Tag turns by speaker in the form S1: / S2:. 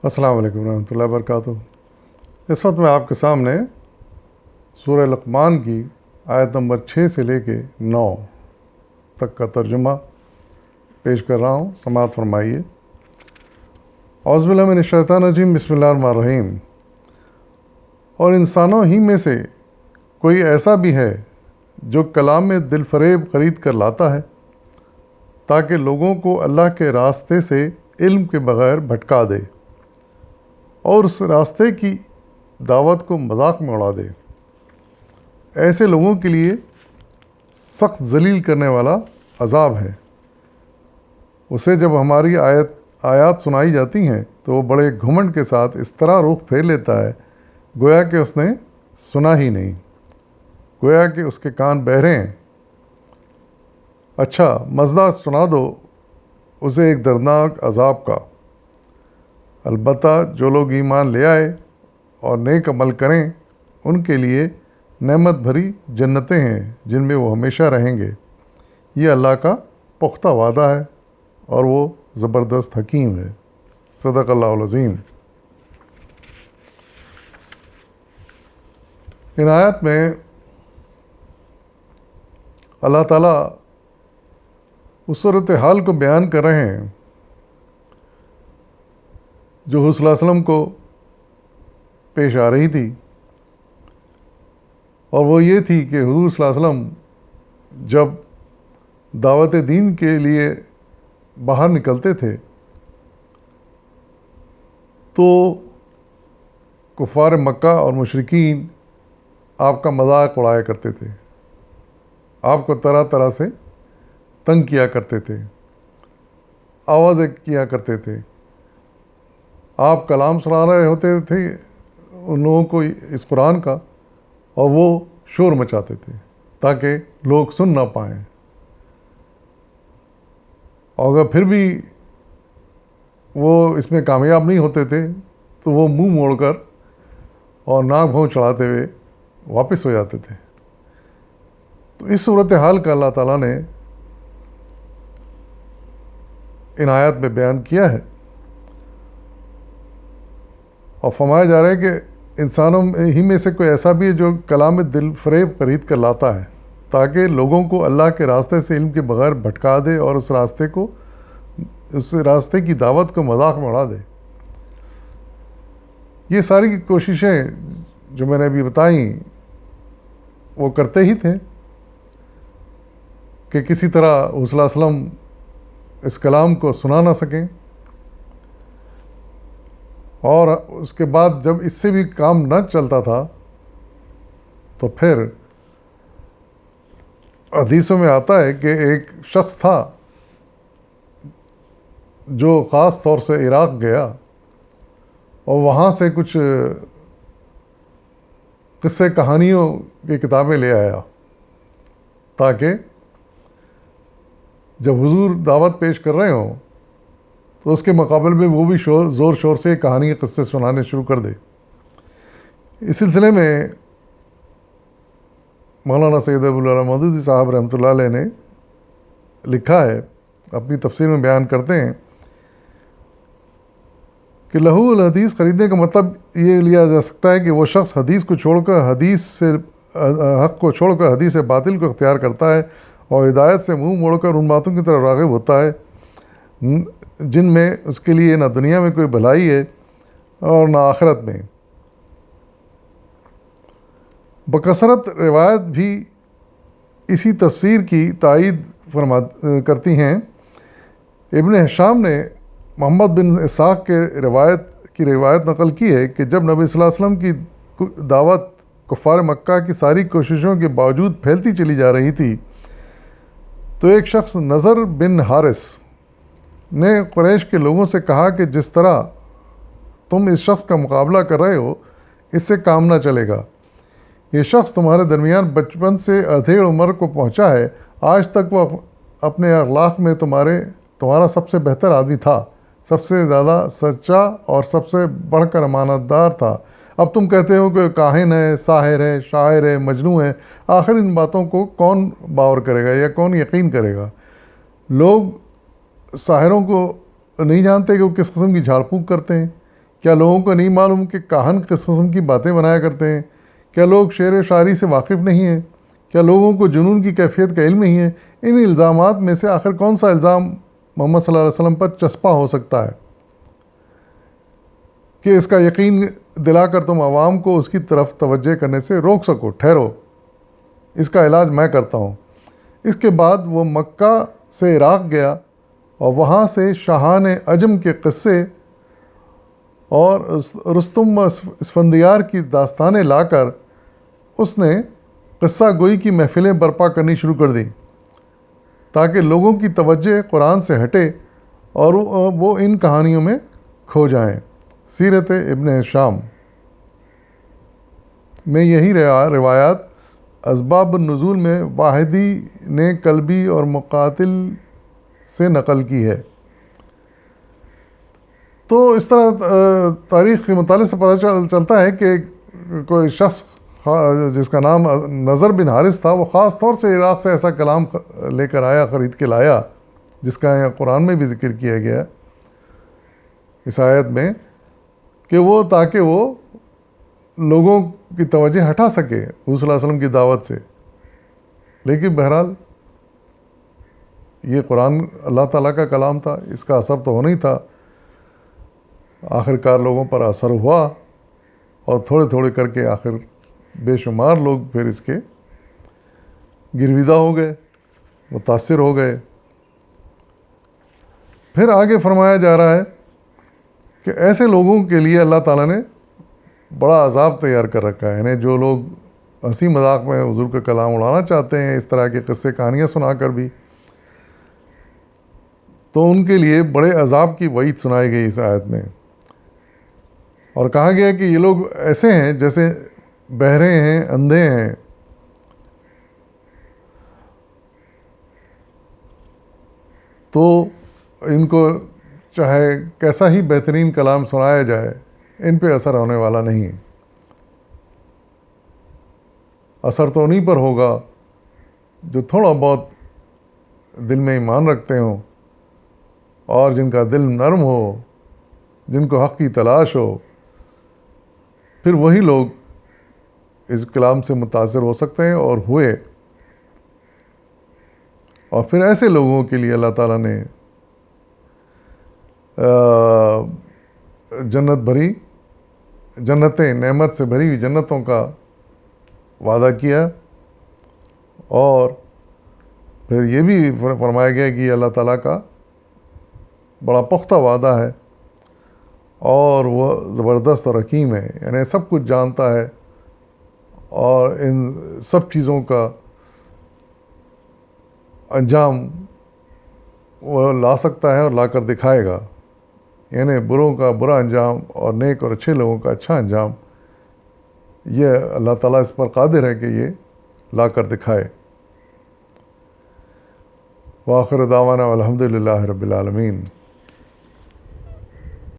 S1: السلام علیکم ورحمۃ اللہ وبرکاتہ۔ اس وقت میں آپ کے سامنے سورہ لقمان کی آیت نمبر 6 سے لے کے 9 تک کا ترجمہ پیش کر رہا ہوں، سماعت فرمائیے۔ اعوذ باللہ من الشیطان الرجیم، بسم اللہ الرحمن الرحیم۔ اور انسانوں ہی میں سے کوئی ایسا بھی ہے جو کلام میں دل فریب خرید کر لاتا ہے تاکہ لوگوں کو اللہ کے راستے سے علم کے بغیر بھٹکا دے اور اس راستے کی دعوت کو مذاق میں اڑا دے۔ ایسے لوگوں کے لیے سخت ذلیل کرنے والا عذاب ہے۔ اسے جب ہماری آیات سنائی جاتی ہیں تو وہ بڑے گھمنڈ کے ساتھ اس طرح رخ پھیر لیتا ہے گویا کہ اس نے سنا ہی نہیں، گویا کہ اس کے کان بہرے ہیں۔ اچھا مزہ سنا دو اسے ایک دردناک عذاب کا، البتہ جو لوگ ایمان لے آئے اور نیک عمل کریں ان کے لیے نعمت بھری جنتیں ہیں جن میں وہ ہمیشہ رہیں گے۔ یہ اللہ کا پختہ وعدہ ہے اور وہ زبردست حکیم ہے۔ صدق اللہ العظیم۔ ان آیات میں اللہ تعالیٰ اس صورتحال کو بیان کر رہے ہیں جو حضور صلی اللہ علیہ وسلم کو پیش آ رہی تھی، اور وہ یہ تھی کہ حضور صلی اللہ علیہ وسلم جب دعوت دین کے لیے باہر نکلتے تھے تو کفار مکہ اور مشرکین آپ کا مذاق اڑایا کرتے تھے، آپ کو طرح طرح سے تنگ کیا کرتے تھے، آوازیں کیا کرتے تھے۔ آپ کلام سنا رہے ہوتے تھے ان لوگوں کو اس قرآن کا، اور وہ شور مچاتے تھے تاکہ لوگ سن نہ پائیں، اور اگر پھر بھی وہ اس میں کامیاب نہیں ہوتے تھے تو وہ منہ موڑ کر اور ناک بھوں چڑھاتے ہوئے واپس ہو جاتے تھے۔ تو اس صورتحال کا اللہ تعالیٰ نے ان آیات میں بیان کیا ہے، اور فرمایا جا رہا ہے کہ انسانوں ہی میں سے کوئی ایسا بھی ہے جو کلام دل فریب خرید کر لاتا ہے تاکہ لوگوں کو اللہ کے راستے سے علم کے بغیر بھٹکا دے اور اس راستے کی دعوت کو مذاق میں اڑا دے۔ یہ ساری کوششیں جو میں نے ابھی بتائیں وہ کرتے ہی تھے کہ کسی طرح حضور صلی اللہ علیہ وسلم اس کلام کو سنا نہ سکیں، اور اس کے بعد جب اس سے بھی کام نہ چلتا تھا تو پھر حدیثوں میں آتا ہے کہ ایک شخص تھا جو خاص طور سے عراق گیا اور وہاں سے کچھ قصے کہانیوں کی کتابیں لے آیا تاکہ جب حضور دعوت پیش کر رہے ہوں تو اس کے مقابل میں وہ بھی زور شور سے کہانی کے قصے سنانے شروع کر دے۔ اس سلسلے میں مولانا سید ابو العلا مودودی صاحب رحمۃ اللہ علیہ نے لکھا ہے، اپنی تفسیر میں بیان کرتے ہیں کہ لہو الحدیث خریدنے کا مطلب یہ لیا جا سکتا ہے کہ وہ شخص حدیث کو چھوڑ کر حق کو چھوڑ کر حدیث باطل کو اختیار کرتا ہے اور ہدایت سے منہ موڑ کر ان باتوں کی طرف راغب ہوتا ہے جن میں اس کے لیے نہ دنیا میں کوئی بھلائی ہے اور نہ آخرت میں۔ بکثرت روایت بھی اسی تفسیر کی تائید کرتی ہیں۔ ابن ہشام نے محمد بن اسحاق کے روایت نقل کی ہے کہ جب نبی صلی اللہ علیہ وسلم کی دعوت کفار مکہ کی ساری کوششوں کے باوجود پھیلتی چلی جا رہی تھی تو ایک شخص نضر بن حارث نے قریش کے لوگوں سے کہا کہ جس طرح تم اس شخص کا مقابلہ کر رہے ہو اس سے کام نہ چلے گا۔ یہ شخص تمہارے درمیان بچپن سے ادھیڑ عمر کو پہنچا ہے، آج تک وہ اپنے اخلاق میں تمہارا سب سے بہتر آدمی تھا، سب سے زیادہ سچا اور سب سے بڑھ کر امانت دار تھا۔ اب تم کہتے ہو کہ کاہن ہے، ساحر ہے، شاعر ہے، مجنون ہے۔ آخر ان باتوں کو کون باور کرے گا یا کون یقین کرے گا؟ لوگ ساحروں کو نہیں جانتے کہ وہ کس قسم کی جھاڑ پھونک کرتے ہیں، کیا لوگوں کو نہیں معلوم کہ کاہن کس قسم کی باتیں بنایا کرتے ہیں؟ کیا لوگ شعر و شاعری سے واقف نہیں ہیں؟ کیا لوگوں کو جنون کی کیفیت کا علم نہیں ہے؟ ان الزامات میں سے آخر کون سا الزام محمد صلی اللہ علیہ وسلم پر چسپاں ہو سکتا ہے کہ اس کا یقین دلا کر تم عوام کو اس کی طرف توجہ کرنے سے روک سکو؟ ٹھہرو، اس کا علاج میں کرتا ہوں۔ اس کے بعد وہ مکہ سے عراق گیا اور وہاں سے شاہان عجم کے قصے اور رستم اسفندیار کی داستانیں لا کر اس نے قصہ گوئی کی محفلیں برپا کرنی شروع کر دیں تاکہ لوگوں کی توجہ قرآن سے ہٹے اور وہ ان کہانیوں میں کھو جائیں۔ سیرت ابن ہشام میں یہی روایات اسباب النزول میں واحدی نے کلبی اور مقاتل سے نقل کی ہے۔ تو اس طرح تاریخ کے مطالعے سے پتہ چلتا ہے کہ کوئی شخص جس کا نام نضر بن حارث تھا، وہ خاص طور سے عراق سے ایسا کلام لے کر آیا، خرید کے لایا، جس کا یہاں قرآن میں بھی ذکر کیا گیا اس آیت میں، کہ وہ تاکہ وہ لوگوں کی توجہ ہٹا سکے حضور صلی اللہ علیہ وسلم کی دعوت سے۔ لیکن بہرحال یہ قرآن اللہ تعالیٰ کا کلام تھا، اس کا اثر تو ہونا ہی تھا۔ آخر کار لوگوں پر اثر ہوا اور تھوڑے تھوڑے کر کے آخر بے شمار لوگ پھر اس کے گرویدہ ہو گئے، متاثر ہو گئے۔ پھر آگے فرمایا جا رہا ہے کہ ایسے لوگوں کے لیے اللہ تعالیٰ نے بڑا عذاب تیار کر رکھا ہے، یعنی جو لوگ ہنسی مذاق میں حضور کا کلام اڑانا چاہتے ہیں اس طرح کے قصے کہانیاں سنا کر بھی، تو ان کے لیے بڑے عذاب کی وعید سنائی گئی اس آیت میں، اور کہا گیا کہ یہ لوگ ایسے ہیں جیسے بہرے ہیں، اندھے ہیں، تو ان کو چاہے کیسا ہی بہترین کلام سنایا جائے ان پہ اثر ہونے والا نہیں۔ اثر تو انہیں پر ہوگا جو تھوڑا بہت دل میں ایمان رکھتے ہوں اور جن کا دل نرم ہو، جن کو حق کی تلاش ہو، پھر وہی لوگ اس کلام سے متاثر ہو سکتے ہیں اور ہوئے۔ اور پھر ایسے لوگوں کے لیے اللہ تعالیٰ نے جنتیں نعمت سے بھری ہوئی جنتوں کا وعدہ کیا، اور پھر یہ بھی فرمایا گیا کہ یہ اللہ تعالیٰ کا بڑا پختہ وعدہ ہے اور وہ زبردست اور حکیم ہے، یعنی سب کچھ جانتا ہے اور ان سب چیزوں کا انجام وہ لا سکتا ہے اور لا کر دکھائے گا، یعنی بروں کا برا انجام اور نیک اور اچھے لوگوں کا اچھا انجام، یہ اللہ تعالیٰ اس پر قادر ہے کہ یہ لا کر دکھائے۔ وآخر دعوانا والحمد للہ رب العالمین۔